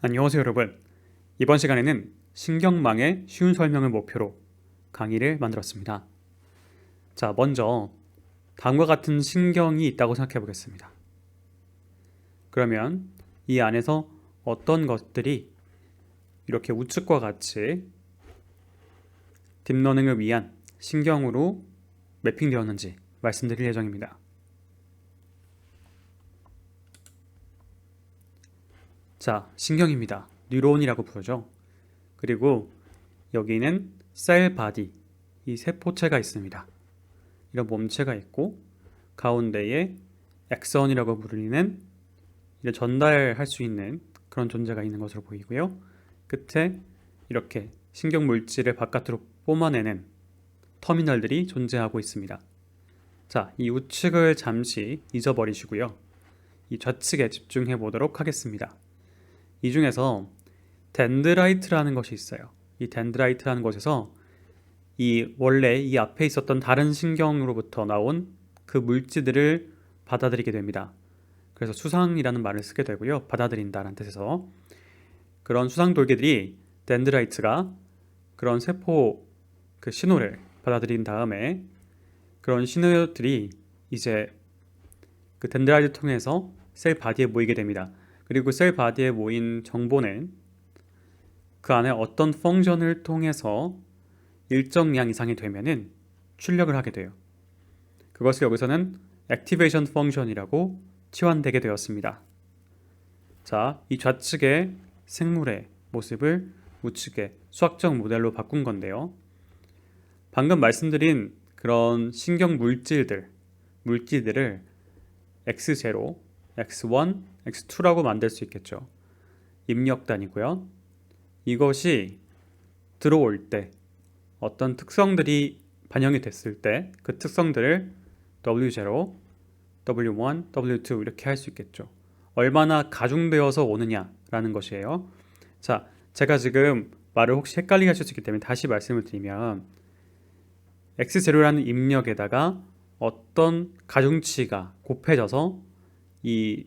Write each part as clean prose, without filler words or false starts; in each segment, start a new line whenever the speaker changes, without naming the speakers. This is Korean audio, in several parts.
안녕하세요 여러분. 이번 시간에는 신경망의 쉬운 설명을 목표로 강의를 만들었습니다. 자, 먼저 다음과 같은 신경이 있다고 생각해 보겠습니다. 그러면 이 안에서 어떤 것들이 이렇게 우측과 같이 딥러닝을 위한 신경으로 매핑되었는지 말씀드릴 예정입니다. 자, 신경입니다. 뉴런이라고 부르죠. 그리고 여기는 셀 바디, 이 세포체가 있습니다. 이런 몸체가 있고 가운데에 액선이라고 불리는 이런 전달할 수 있는 그런 존재가 있는 것으로 보이고요. 끝에 이렇게 신경 물질을 바깥으로 뿜어내는 터미널들이 존재하고 있습니다. 자, 이 우측을 잠시 잊어버리시고요. 이 좌측에 집중해 보도록 하겠습니다. 이 중에서 덴드라이트라는 것이 있어요. 이 덴드라이트라는 것에서 원래 이 앞에 있었던 다른 신경으로부터 나온 그 물질들을 받아들이게 됩니다. 그래서 수상이라는 말을 쓰게 되고요. 받아들인다는 뜻에서 그런 수상 돌개들이 덴드라이트가 그런 세포 그 신호를 받아들인 다음에 그런 신호들이 이제 그 덴드라이트 통해서 셀 바디에 모이게 됩니다. 그리고 셀 바디에 모인 정보는 그 안에 어떤 펑션을 통해서 일정량 이상이 되면은 출력을 하게 돼요. 그것을 여기서는 액티베이션 펑션이라고 치환되게 되었습니다. 자, 이 좌측의 생물의 모습을 우측의 수학적 모델로 바꾼 건데요. 방금 말씀드린 그런 신경 물질들을 X0, X1, X2라고 만들 수 있겠죠. 입력단이고요. 이것이 들어올 때 어떤 특성들이 반영이 됐을 때 그 특성들을 W0, W1, W2 이렇게 할 수 있겠죠. 얼마나 가중되어서 오느냐라는 것이에요. 자, 제가 지금 말을 혹시 헷갈리게 하실 수 있기 때문에 다시 말씀을 드리면 X0라는 입력에다가 어떤 가중치가 곱해져서 이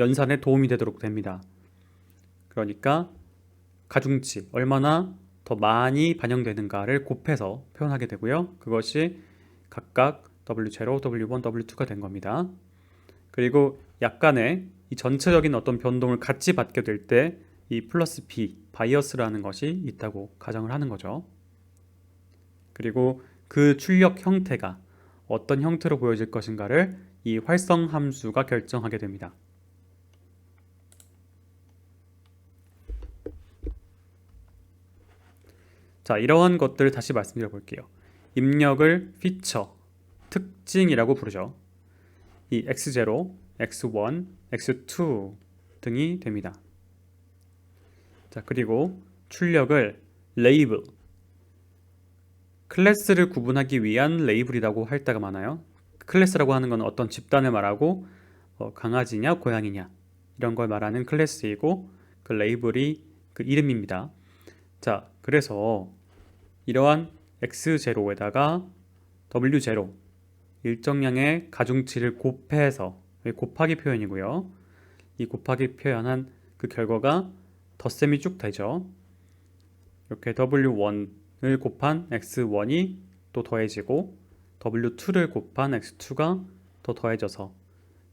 연산에 도움이 되도록 됩니다. 그러니까 가중치, 얼마나 더 많이 반영되는가를 곱해서 표현하게 되고요. 그것이 각각 W0, W1, W2가 된 겁니다. 그리고 약간의 이 전체적인 어떤 변동을 같이 받게 될 때 이 플러스 B, 바이어스라는 것이 있다고 가정을 하는 거죠. 그리고 그 출력 형태가 어떤 형태로 보여질 것인가를 이 활성 함수가 결정하게 됩니다. 자, 이러한 것들을 다시 말씀드려 볼게요. 입력을 피처, 특징이라고 부르죠. 이 X0, X1, X2 등이 됩니다. 자, 그리고 출력을 레이블, 클래스를 구분하기 위한 레이블이라고 할 때가 많아요. 클래스라고 하는 건 어떤 집단을 말하고 강아지냐 고양이냐 이런 걸 말하는 클래스이고 그 레이블이 그 이름입니다. 자, 그래서 이러한 X0에다가 W0 일정량의 가중치를 곱해서 곱하기 표현이고요. 이 곱하기 표현한 그 결과가 덧셈이 쭉 되죠. 이렇게 W1을 곱한 X1이 또 더해지고 W2를 곱한 X2가 더 더해져서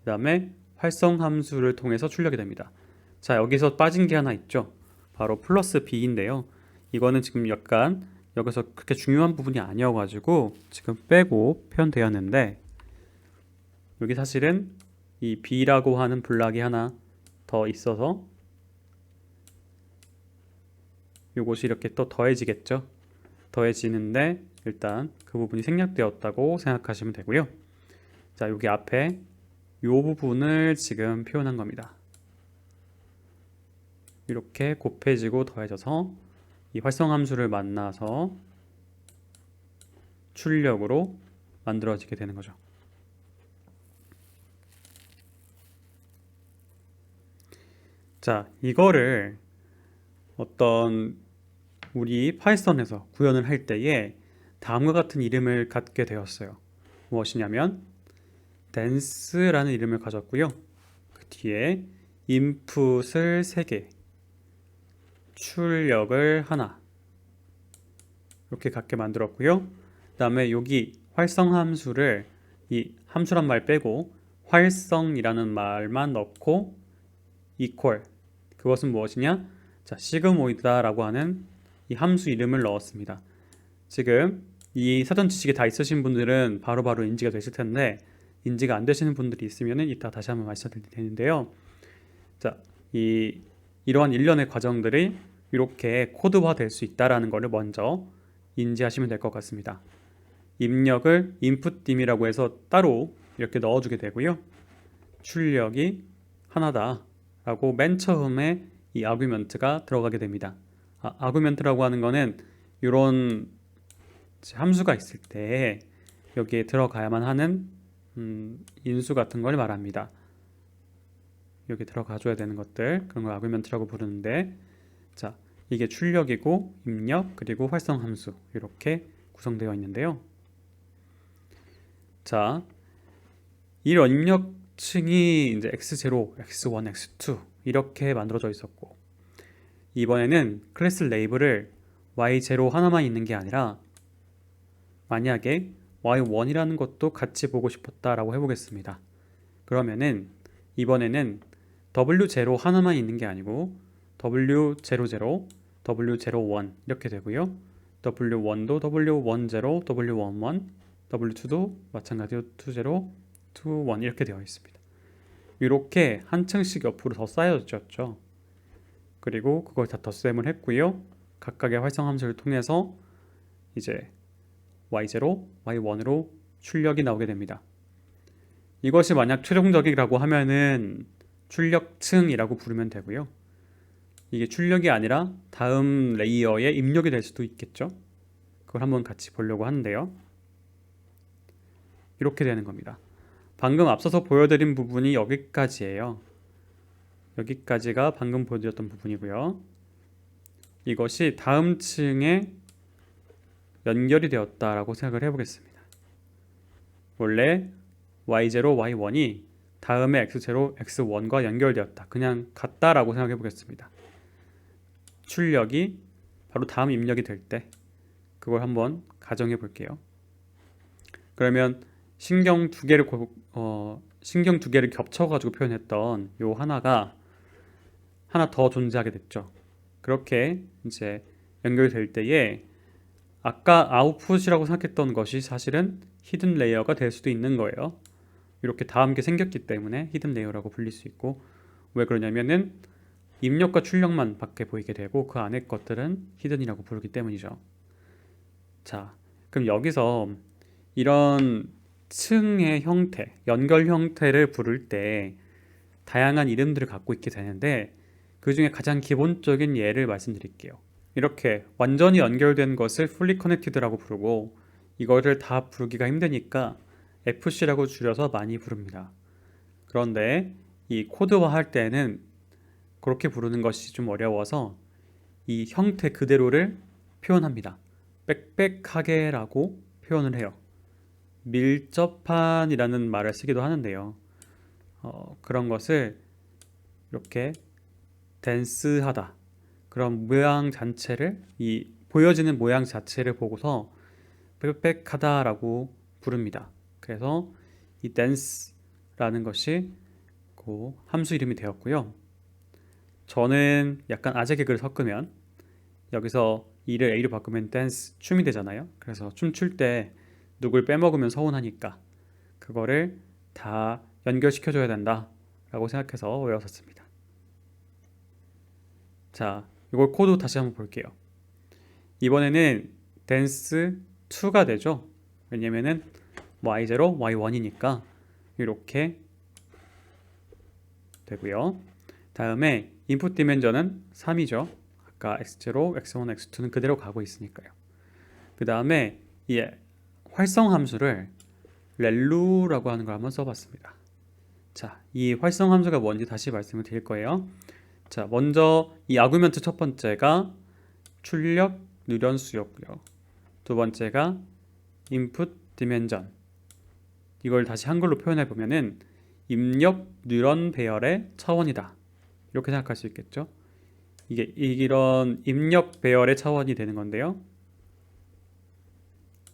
그 다음에 활성함수를 통해서 출력이 됩니다. 자, 여기서 빠진 게 하나 있죠. 바로 플러스 B인데요. 이거는 지금 약간 여기서 그렇게 중요한 부분이 아니어가지고 지금 빼고 표현되었는데 여기 사실은 이 B라고 하는 블락이 하나 더 있어서 이것이 이렇게 또 더해지겠죠. 더해지는데 일단 그 부분이 생략되었다고 생각하시면 되고요. 자, 여기 앞에 이 부분을 지금 표현한 겁니다. 이렇게 곱해지고 더해져서 이 활성함수를 만나서 출력으로 만들어지게 되는 거죠. 자, 이거를 어떤 우리 파이썬에서 구현을 할 때에 다음과 같은 이름을 갖게 되었어요. 무엇이냐면 dance라는 이름을 가졌고요. 그 뒤에 input을 3개, 출력을 하나 이렇게 갖게 만들었고요. 그 다음에 여기 활성 함수를 이 함수란 말 빼고 활성이라는 말만 넣고 equal 그것은 무엇이냐? 자, 시그모이드다라고 하는 이 함수 이름을 넣었습니다. 지금 이 사전 지식이 다 있으신 분들은 바로바로 인지가 되실 텐데 인지가 안 되시는 분들이 있으면 이따 다시 한번 말씀드릴 텐데요. 자, 이러한 일련의 과정들이 이렇게 코드화 될 수 있다라는 것을 먼저 인지하시면 될 것 같습니다. 입력을 inputdim이라고 해서 따로 이렇게 넣어주게 되고요. 출력이 하나다 라고 맨 처음에 이 아규먼트가 들어가게 됩니다. 아규먼트라고 하는 거는 이런 함수가 있을 때 여기에 들어가야만 하는 인수 같은 걸 말합니다. 여기 들어가 줘야 되는 것들, 그런 걸 아규먼트라고 부르는데, 자, 이게 출력이고 입력 그리고 활성 함수 이렇게 구성되어 있는데요. 자, 이런 입력층이 이제 x0, x1, x2 이렇게 만들어져 있었고, 이번에는 클래스 레이블을 y0 하나만 있는 게 아니라 만약에 y1이라는 것도 같이 보고 싶었다라고 해보겠습니다. 그러면은 이번에는 w0 하나만 있는 게 아니고 w00, w01 이렇게 되고요. w1도 w10, w11, w2도 마찬가지로 20, 21 이렇게 되어 있습니다. 이렇게 한 층씩 옆으로 더 쌓여졌죠. 그리고 그걸 다 덧셈을 했고요. 각각의 활성 함수를 통해서 이제 y0, y1으로 출력이 나오게 됩니다. 이것이 만약 최종적이라고 하면은 출력층이라고 부르면 되고요. 이게 출력이 아니라 다음 레이어에 입력이 될 수도 있겠죠. 그걸 한번 같이 보려고 하는데요. 이렇게 되는 겁니다. 방금 앞서서 보여드린 부분이 여기까지예요. 여기까지가 방금 보여드렸던 부분이고요. 이것이 다음 층에 연결이 되었다라고 생각을 해보겠습니다. 원래 y0, y1이 다음에 x0, x1과 연결되었다. 그냥 같다라고 생각해 보겠습니다. 출력이 바로 다음 입력이 될 때 그걸 한번 가정해 볼게요. 그러면 신경 두 개를 겹쳐가지고 표현했던 요 하나가 하나 더 존재하게 됐죠. 그렇게 이제 연결될 때에 아까 아웃풋이라고 생각했던 것이 사실은 히든 레이어가 될 수도 있는 거예요. 이렇게 다음 게 생겼기 때문에 히든 레이어라고 불릴 수 있고, 왜 그러냐면은 입력과 출력만 밖에 보이게 되고 그 안에 것들은 히든이라고 부르기 때문이죠. 자, 그럼 여기서 이런 층의 형태, 연결 형태를 부를 때 다양한 이름들을 갖고 있게 되는데 그 중에 가장 기본적인 예를 말씀드릴게요. 이렇게 완전히 연결된 것을 fully connected라고 부르고, 이거를 다 부르기가 힘드니까 FC라고 줄여서 많이 부릅니다. 그런데 이 코드화 할 때는 그렇게 부르는 것이 좀 어려워서 이 형태 그대로를 표현합니다. 빽빽하게라고 표현을 해요. 밀접한이라는 말을 쓰기도 하는데요. 그런 것을 이렇게 덴스하다, 그런 모양 자체를, 이 보여지는 모양 자체를 보고서 빽빽하다라고 부릅니다. 그래서 이 dense라는 것이 그 함수 이름이 되었고요. 저는 약간 아재 개그를 섞으면 여기서 E를 A로 바꾸면 dance, 춤이 되잖아요. 그래서 춤출 때 누굴 빼먹으면 서운하니까 그거를 다 연결시켜줘야 된다 라고 생각해서 외웠었습니다. 자, 이걸 코드 다시 한번 볼게요. 이번에는 dance 2가 되죠. 왜냐면은 y0, y1이니까 이렇게 되고요. 다음에 input dimension은 3이죠. 아까 x0, x1, x2는 그대로 가고 있으니까요. 그 다음에 이 활성 함수를 렐루라고 하는 걸 한번 써봤습니다. 자, 이 활성 함수가 뭔지 다시 말씀을 드릴 거예요. 자, 먼저 이 아규먼트 첫 번째가 출력 누련수였고요. 두 번째가 input dimension. 이걸 다시 한글로 표현해 보면은 입력 뉴런 배열의 차원이다. 이렇게 생각할 수 있겠죠. 이게 이런 입력 배열의 차원이 되는 건데요.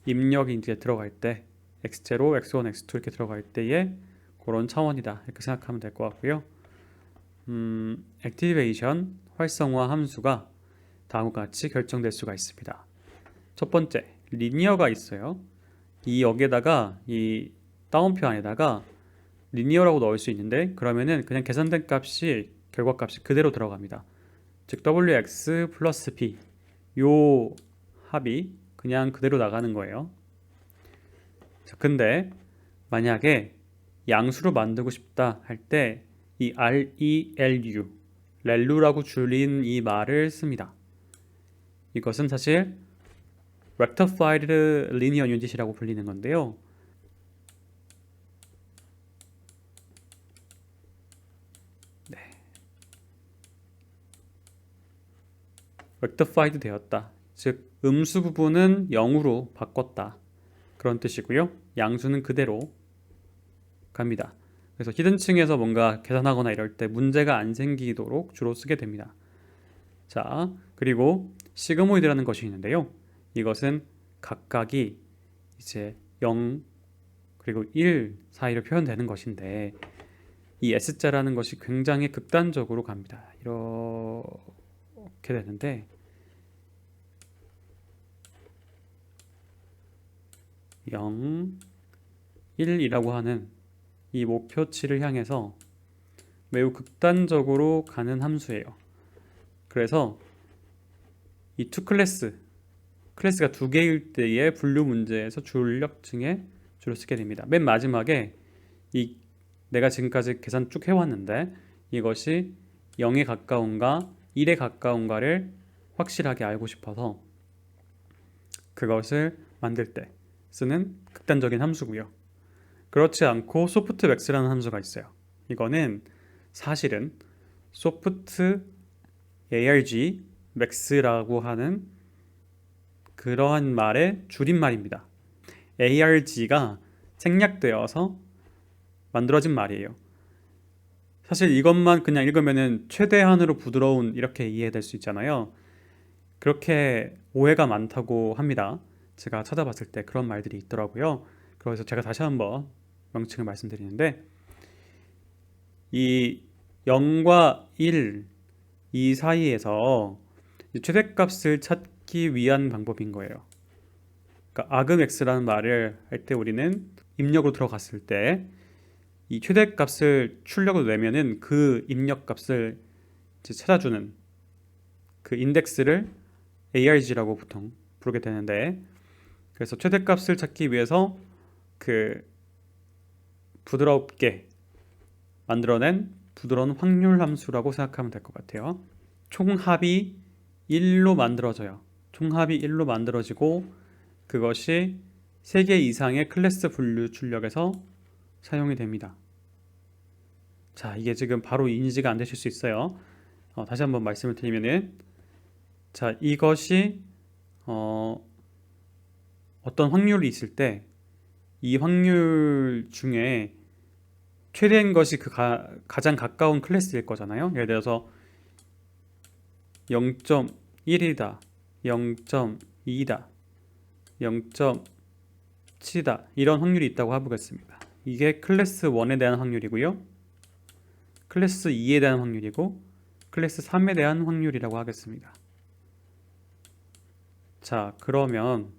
입력이 이제 들어갈 때 x0, x1, x2 이렇게 들어갈 때에 그런 차원이다 이렇게 생각하면 될 것 같고요. 액티베이션 활성화 함수가 다음과 같이 결정될 수가 있습니다. 첫 번째, 리니어가 있어요. 이 여기에다가 이 따옴표 안에다가 리니어라고 넣을 수 있는데 그러면은 그냥 계산된 값이 결과값이 그대로 들어갑니다. 즉 wx 플러스 b 요 합이 그냥 그대로 나가는 거예요. 자, 근데 만약에 양수로 만들고 싶다 할 때 이 RELU 렐루라고 줄인 이 말을 씁니다. 이것은 사실 Rectified Linear Unit이라고 불리는 건데요. rectified 되었다. 즉 음수 부분은 0으로 바꿨다. 그런 뜻이고요. 양수는 그대로 갑니다. 그래서 히든층에서 뭔가 계산하거나 이럴 때 문제가 안 생기도록 주로 쓰게 됩니다. 자, 그리고 시그모이드라는 것이 있는데요. 이것은 각각이 이제 0 그리고 1 사이로 표현되는 것인데 이 S자라는 것이 굉장히 극단적으로 갑니다. 이렇게 되는데 (0) 1이라고 하는 이 목표치를 향해서 매우 극단적으로 가는 함수예요. 그래서 이 클래스가 두 개일 때의 분류 문제에서 줄력층에 주로 쓰게 됩니다. 맨 마지막에 이 내가 지금까지 계산 쭉 해왔는데 이것이 0에 가까운가 1에 가까운가를 확실하게 알고 싶어서 그것을 만들 때 쓰는 극단적인 함수고요. 그렇지 않고 소프트맥스라는 함수가 있어요. 이거는 사실은 소프트 arg max라고 하는 그러한 말의 줄임말입니다. arg가 생략되어서 만들어진 말이에요. 사실 이것만 그냥 읽으면은 최대한으로 부드러운 이렇게 이해될 수 있잖아요. 그렇게 오해가 많다고 합니다. 제가 찾아봤을 때 그런 말들이 있더라고요. 그래서 제가 다시 한번 명칭을 말씀드리는데 이 0과 1 이 사이에서 최대값을 찾기 위한 방법인 거예요. 그러니까 argmax라는 말을 할 때 우리는 입력으로 들어갔을 때 이 최대값을 출력으로 내면은 그 입력값을 이제 찾아주는 그 인덱스를 arg라고 보통 부르게 되는데 그래서 최대값을 찾기 위해서 그 부드럽게 만들어낸 부드러운 확률 함수라고 생각하면 될 것 같아요. 총합이 1로 만들어져요. 총합이 1로 만들어지고 그것이 3개 이상의 클래스 분류 출력에서 사용이 됩니다. 자, 이게 지금 바로 인지가 안 되실 수 있어요. 다시 한번 말씀을 드리면은 자, 이것이 어떤 확률이 있을 때 이 확률 중에 최대인 것이 그 가장 가까운 클래스일 거잖아요. 예를 들어서 0.1이다, 0.2다, 0.7이다 이런 확률이 있다고 해보겠습니다. 이게 클래스 1에 대한 확률이고요. 클래스 2에 대한 확률이고 클래스 3에 대한 확률이라고 하겠습니다. 자, 그러면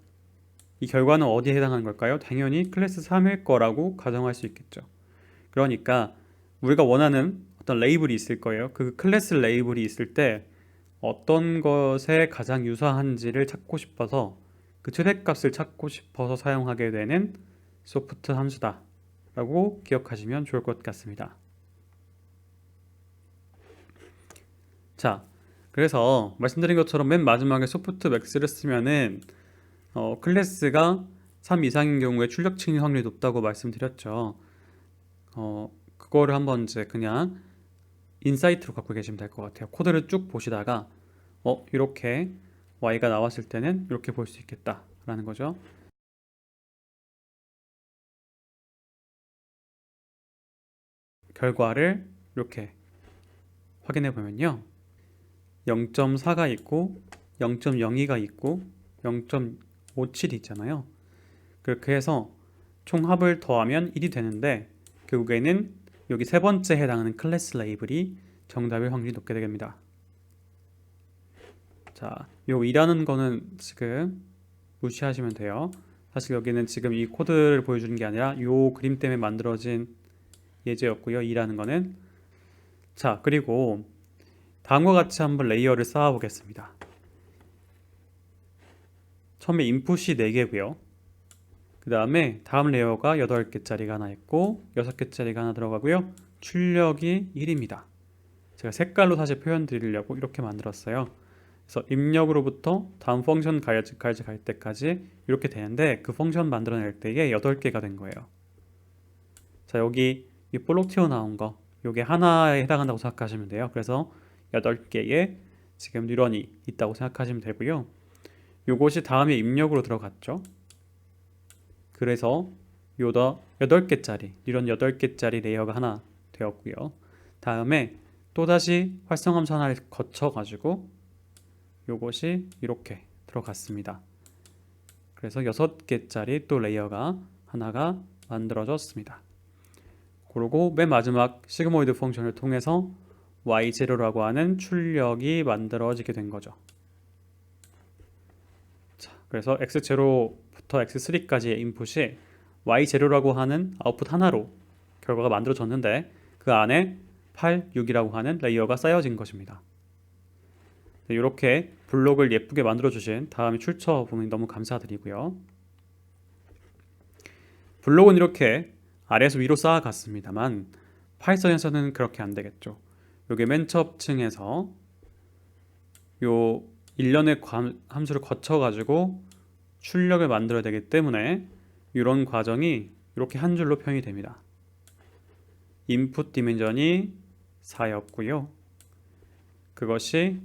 이 결과는 어디에 해당하는 걸까요? 당연히 클래스 3일 거라고 가정할 수 있겠죠. 그러니까 우리가 원하는 어떤 레이블이 있을 거예요. 그 클래스 레이블이 있을 때 어떤 것에 가장 유사한지를 찾고 싶어서 그 최대값을 찾고 싶어서 사용하게 되는 소프트 함수다 라고 기억하시면 좋을 것 같습니다. 자, 그래서 말씀드린 것처럼 맨 마지막에 소프트 맥스를 쓰면은 클래스가 3 이상인 경우에 출력층의 확률이 높다고 말씀드렸죠. 그거를 한번 이제 그냥 인사이트로 갖고 계시면 될 것 같아요. 코드를 쭉 보시다가 이렇게 y가 나왔을 때는 이렇게 볼 수 있겠다 라는 거죠. 결과를 이렇게 확인해 보면요. 0.4가 있고 0.02가 있고 0.57이 있잖아요. 그렇게 해서 총합을 더하면 1이 되는데 결국에는 여기 세 번째 해당하는 클래스 레이블이 정답일 확률이 높게 됩니다. 자, 요 2라는 거는 지금 무시하시면 돼요. 사실 여기는 지금 이 코드를 보여주는 게 아니라 요 그림 때문에 만들어진 예제였고요. 2라는 거는. 자, 그리고 다음과 같이 한번 레이어를 쌓아 보겠습니다. 처음에 인풋이 4개고요. 그 다음에 다음 레이어가 8개짜리가 하나 있고 6개짜리가 하나 들어가고요. 출력이 1입니다. 제가 색깔로 사실 표현 드리려고 이렇게 만들었어요. 그래서 입력으로부터 다음 펑션 가야지 갈 때까지 이렇게 되는데 그 펑션 만들어낼 때에 8개가 된 거예요. 자, 여기 이 볼록 튀어나온 거 요게 하나에 해당한다고 생각하시면 돼요. 그래서 8개의 지금 뉴런이 있다고 생각하시면 되고요. 요것이 다음에 입력으로 들어갔죠. 그래서 요더 8개짜리 뉴런 8개짜리 레이어가 하나 되었고요. 다음에 또다시 활성함수 하나를 거쳐 가지고 요것이 이렇게 들어갔습니다. 그래서 6개짜리 또 레이어가 하나가 만들어졌습니다. 그리고 맨 마지막 시그모이드 펑션을 통해서 y0라고 하는 출력이 만들어지게 된 거죠. 자, 그래서 x0부터 x3까지의 인풋이 y0라고 하는 아웃풋 하나로 결과가 만들어졌는데 그 안에 8, 6이라고 하는 레이어가 쌓여진 것입니다. 이렇게 블록을 예쁘게 만들어주신 다음에 출처 부모님 너무 감사드리고요. 블록은 이렇게 아래에서 위로 쌓아갔습니다만 파이썬에서는 그렇게 안 되겠죠. 요게 맨 첩층에서 요 일련의 함수를 거쳐가지고 출력을 만들어야 되기 때문에 이런 과정이 이렇게 한 줄로 표현이 됩니다. 인풋 디멘전이 4였고요. 그것이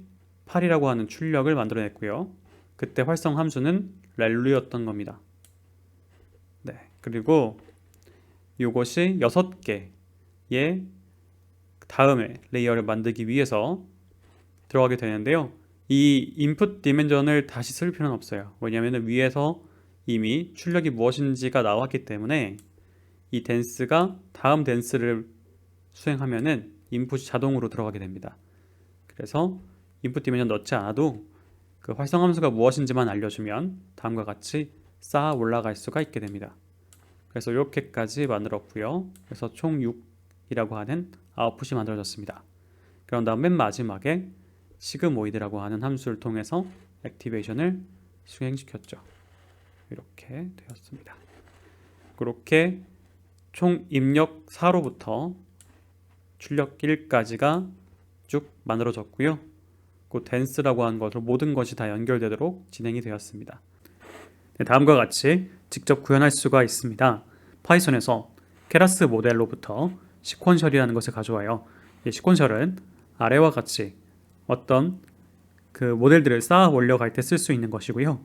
8이라고 하는 출력을 만들어냈고요. 그때 활성 함수는 렐루였던 겁니다. 네, 그리고 이것이 6개의 다음에 레이어를 만들기 위해서 들어가게 되는데요. 이 인풋 디멘전을 다시 쓸 필요는 없어요. 왜냐하면 위에서 이미 출력이 무엇인지가 나왔기 때문에 이 댄스가 다음 댄스를 수행하면은 인풋이 자동으로 들어가게 됩니다. 그래서 인풋 디멘전 넣지 않아도 그 활성함수가 무엇인지만 알려주면 다음과 같이 쌓아 올라갈 수가 있게 됩니다. 그래서 이렇게까지 만들었고요. 그래서 총 6이라고 하는 아웃풋이 만들어졌습니다. 그런 다음 맨 마지막에 시그모이드라고 하는 함수를 통해서 액티베이션을 수행시켰죠. 이렇게 되었습니다. 그렇게 총 입력 4로부터 출력 1까지가 쭉 만들어졌고요. 그 댄스라고 하는 것으로 모든 것이 다 연결되도록 진행이 되었습니다. 네, 다음과 같이 직접 구현할 수가 있습니다. 파이썬에서 케라스 모델로부터 시퀀셜이라는 것을 가져와요. 이 시퀀셜은 아래와 같이 어떤 그 모델들을 쌓아 올려갈 때 쓸 수 있는 것이고요.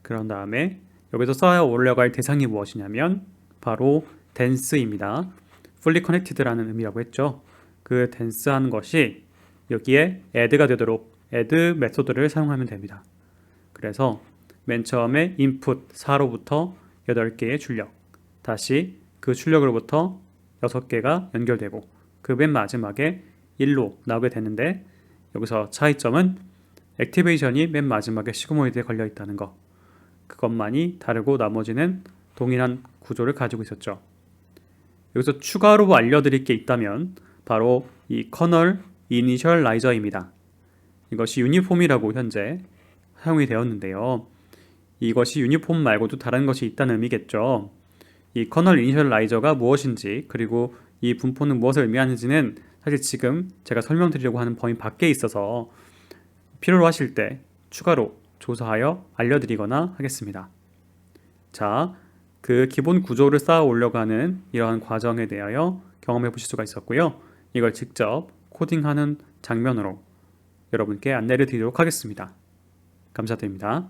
그런 다음에 여기서 쌓아 올려갈 대상이 무엇이냐면 바로 댄스입니다. fully connected라는 의미라고 했죠. 그 댄스하는 것이 여기에 add가 되도록 add 메소드를 사용하면 됩니다. 그래서 맨 처음에 input 4로부터 8개의 출력, 다시 그 출력으로부터 6개가 연결되고 그 맨 마지막에 1로 나오게 되는데 여기서 차이점은 액티베이션이 맨 마지막에 시그모이드에 걸려 있다는 거, 그것만이 다르고 나머지는 동일한 구조를 가지고 있었죠. 여기서 추가로 알려드릴 게 있다면 바로 이 커널 이니셜라이저입니다. 이것이 유니폼이라고 현재 사용이 되었는데요. 이것이 유니폼 말고도 다른 것이 있다는 의미겠죠. 이 커널 이니셜라이저가 무엇인지 그리고 이 분포는 무엇을 의미하는지는 사실 지금 제가 설명드리려고 하는 범위 밖에 있어서 필요로 하실 때 추가로 조사하여 알려드리거나 하겠습니다. 자, 그 기본 구조를 쌓아 올려가는 이러한 과정에 대하여 경험해 보실 수가 있었고요. 이걸 직접 코딩하는 장면으로 여러분께 안내를 드리도록 하겠습니다. 감사드립니다.